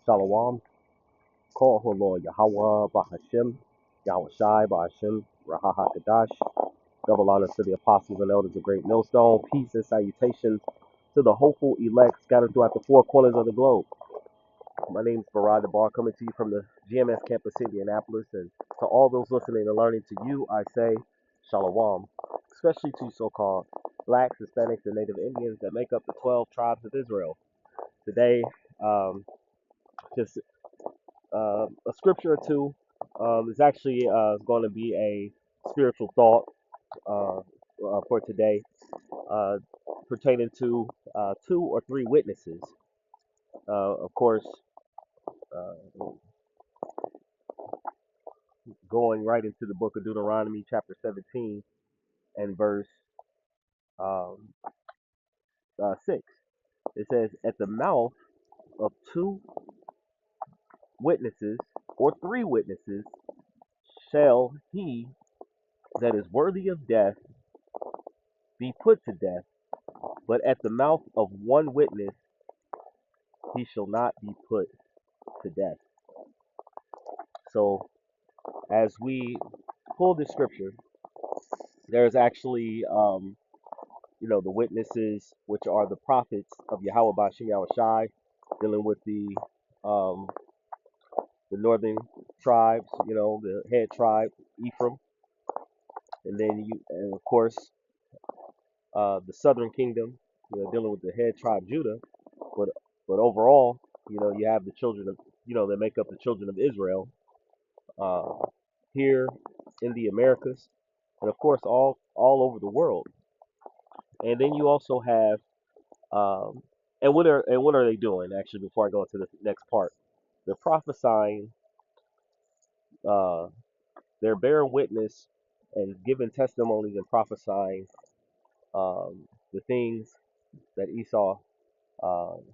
Shalom, Kol Holo Yahweh Bahashem, Yahweh Shai Bahashem, Rahaha Kadash, double honor to the apostles and elders of Great Millstone, peace and salutations to the hopeful elect scattered throughout the four corners of the globe. My name is Farad Bar, coming to you from the GMS campus in Indianapolis, and to all those listening and learning, to you I say Shalom, especially to so-called blacks, Hispanics, and Native Indians that make up the 12 tribes of Israel. Today, just a scripture or two. Is actually going to be a spiritual thought for today, uh, pertaining to two or three witnesses. Of course, uh, going right into the book of Deuteronomy, chapter 17, and verse um, 6. It says, "At the mouth of two witnesses or three witnesses shall he that is worthy of death be put to death, but at the mouth of one witness he shall not be put to death." So, as we pull the scripture, there's actually, the witnesses, which are the prophets of Yahweh Bashim Yahweh Shai, dealing with um, the northern tribes, the head tribe, Ephraim, and then and of course, the southern kingdom, dealing with the head tribe, Judah. But but overall, you have the children of, that make up the children of Israel, uh, here in the Americas, and of course all over the world. And then you also have, um, and what are they doing actually? Before I go into the next part, they're prophesying. Uh, they're bearing witness and giving testimonies and prophesying, the things that Esau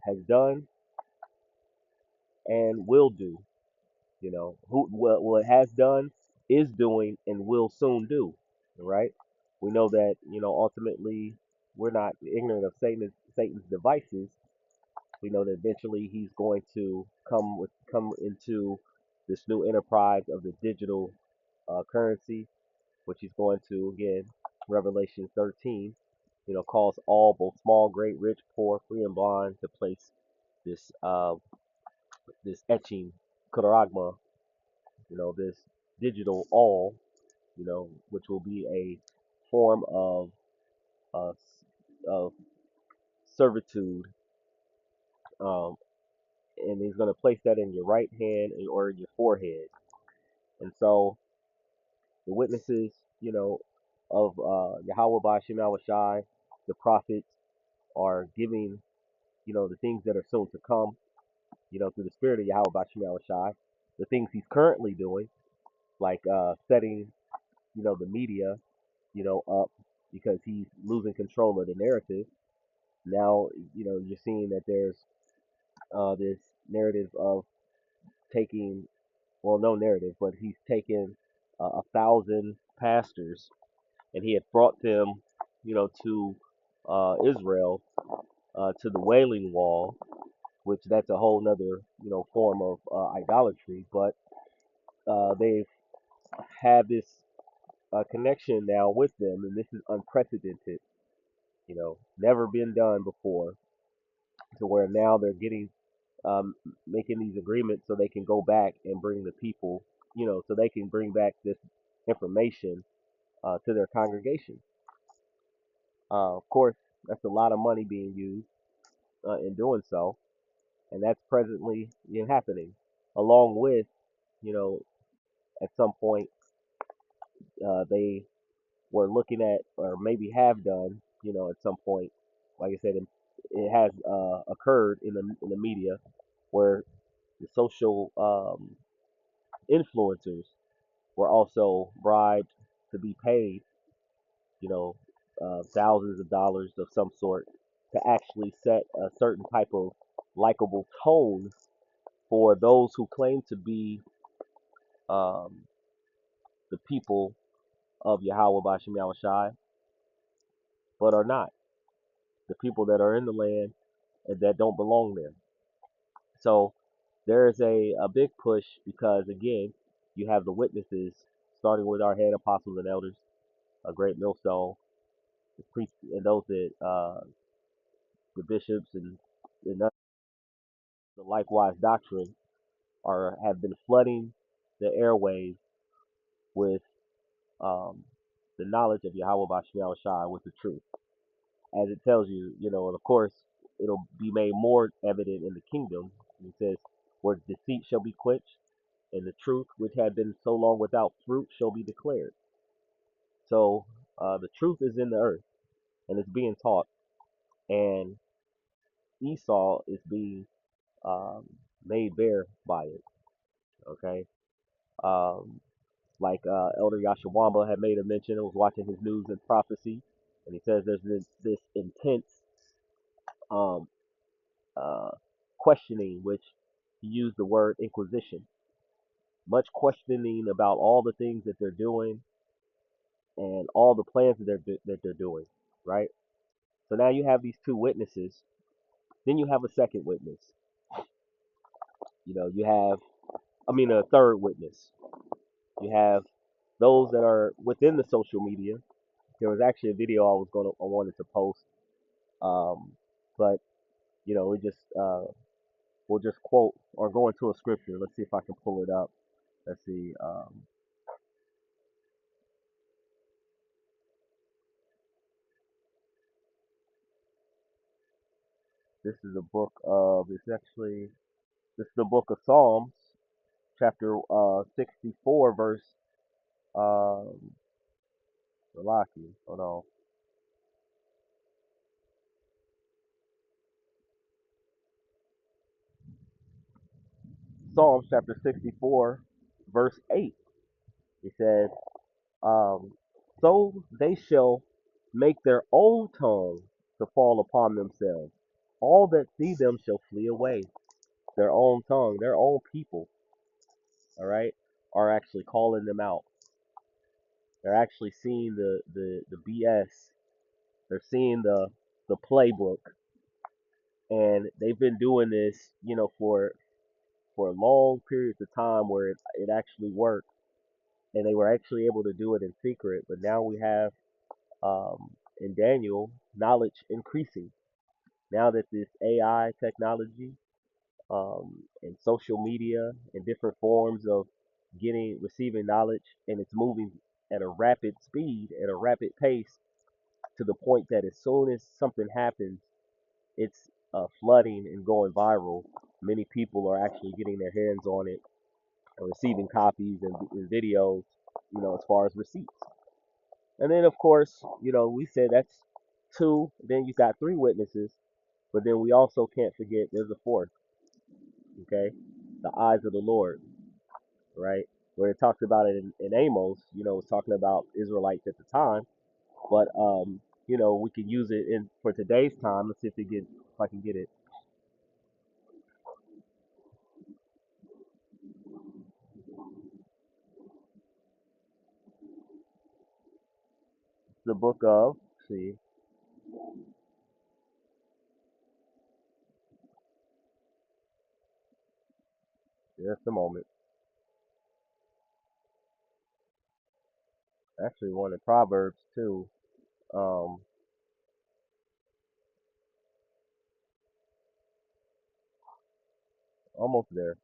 has done and will do. Who what has done, is doing, and will soon do. Right? We know that, ultimately we're not ignorant of Satan's devices. We know that eventually he's going to come into this new enterprise of the digital currency, which he's going to, again, Revelation 13, calls all, both small, great, rich, poor, free, and bond, to place this this etching Kudaragma, this digital all, which will be a form uh, of servitude, um, and he's going to place that in your right hand or in your forehead. And so the witnesses, of Yahweh Bashim Yahweh Shai, the prophets, are giving, the things that are soon to come, through the spirit of Yahweh Bashim Yahweh Shai, the things he's currently doing, like setting, the media, up, because he's losing control of the narrative. Now, you're seeing that there's this narrative of taking, well, no narrative, but he's taken 1,000 pastors, and he had brought them, to Israel, to the Wailing Wall, which that's a whole nother, form of idolatry. But they've had this connection now with them, and this is unprecedented. Never been done before, to where now they're getting, making these agreements so they can go back and bring the people, so they can bring back this information to their congregation. Of course, that's a lot of money being used in doing so, and that's presently, happening. Along with, you know, at some point, they were looking at, or maybe have done, at some point, like I said, it has occurred in the media, where the social influencers were also bribed to be paid, thousands of dollars of some sort, to actually set a certain type of likable tone for those who claim to be, um, the people of Yahweh Bashim Yahweh Shai, but are not. The people that are in the land and that don't belong there. So there is a big push because again, you have the witnesses starting with our head apostles and elders, a great millstone, the priests and those that the bishops and the likewise doctrine are have been flooding the airways with um, the knowledge of Yahweh Bashmiel Shai with the truth. As it tells you, and of course, it'll be made more evident in the kingdom. It says, where deceit shall be quenched, and the truth, which had been so long without fruit, shall be declared. So the truth is in the earth, and it's being taught, and Esau is being um, made bare by it. Okay, um, like Elder Yashawamba had made a mention. I was watching his news and prophecy, and he says there's this intense um, uh, questioning, which he used the word inquisition, much questioning about all the things that they're doing and all the plans that they're doing, right? So now you have these two witnesses. Then you have a second witness. You have, I mean, a third witness. You have those that are within the social media. There was actually a video I wanted to post, um, but we just we'll just quote or go into a scripture. Let's see if I can pull it up. Let's see. This is a book of. It's actually this is the book of Psalms, chapter 64, verse Salaki. Hold on. Psalms chapter 64, verse 8. It says, so they shall make their own tongue to fall upon themselves. All that see them shall flee away. Their own tongue, their own people, all right, are actually calling them out. They're actually seeing the BS. They're seeing the playbook, and they've been doing this, for long periods of time where it actually worked, and they were actually able to do it in secret. But now we have in Daniel knowledge increasing. Now that this AI technology and social media and different forms of receiving knowledge, and it's moving at a rapid speed, at a rapid pace, to the point that as soon as something happens, it's flooding and going viral. Many people are actually getting their hands on it and receiving copies and videos, as far as receipts. And then, of course, we said that's two. Then you got three witnesses, but then we also can't forget there's a fourth, okay? The eyes of the Lord, right? Where it talks about it in Amos, it's talking about Israelites at the time, but we can use it in for today's time. Let's see if I can get it. The book of, let's see, just a moment. Actually, one in Proverbs too. Um, Almost there.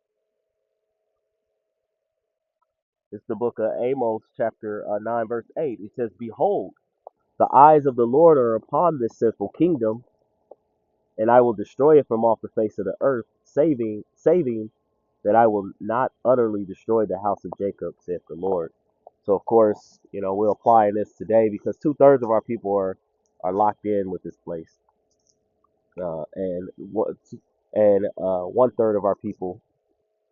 It's the book of Amos, chapter 9, verse 8. It says, "Behold, the eyes of the Lord are upon this sinful kingdom, and I will destroy it from off the face of the earth, saving that I will not utterly destroy the house of Jacob, saith the Lord." So, of course, we're applying this today because two-thirds of our people are locked in with this place, and what and one-third of our people,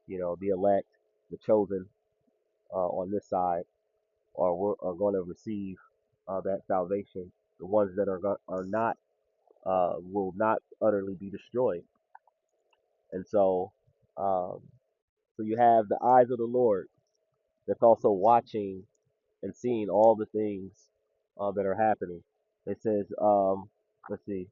the elect, the chosen, on this side are going to receive that salvation. The ones that are not will not utterly be destroyed. And so you have the eyes of the Lord that's also watching and seeing all the things that are happening. It says, let's see,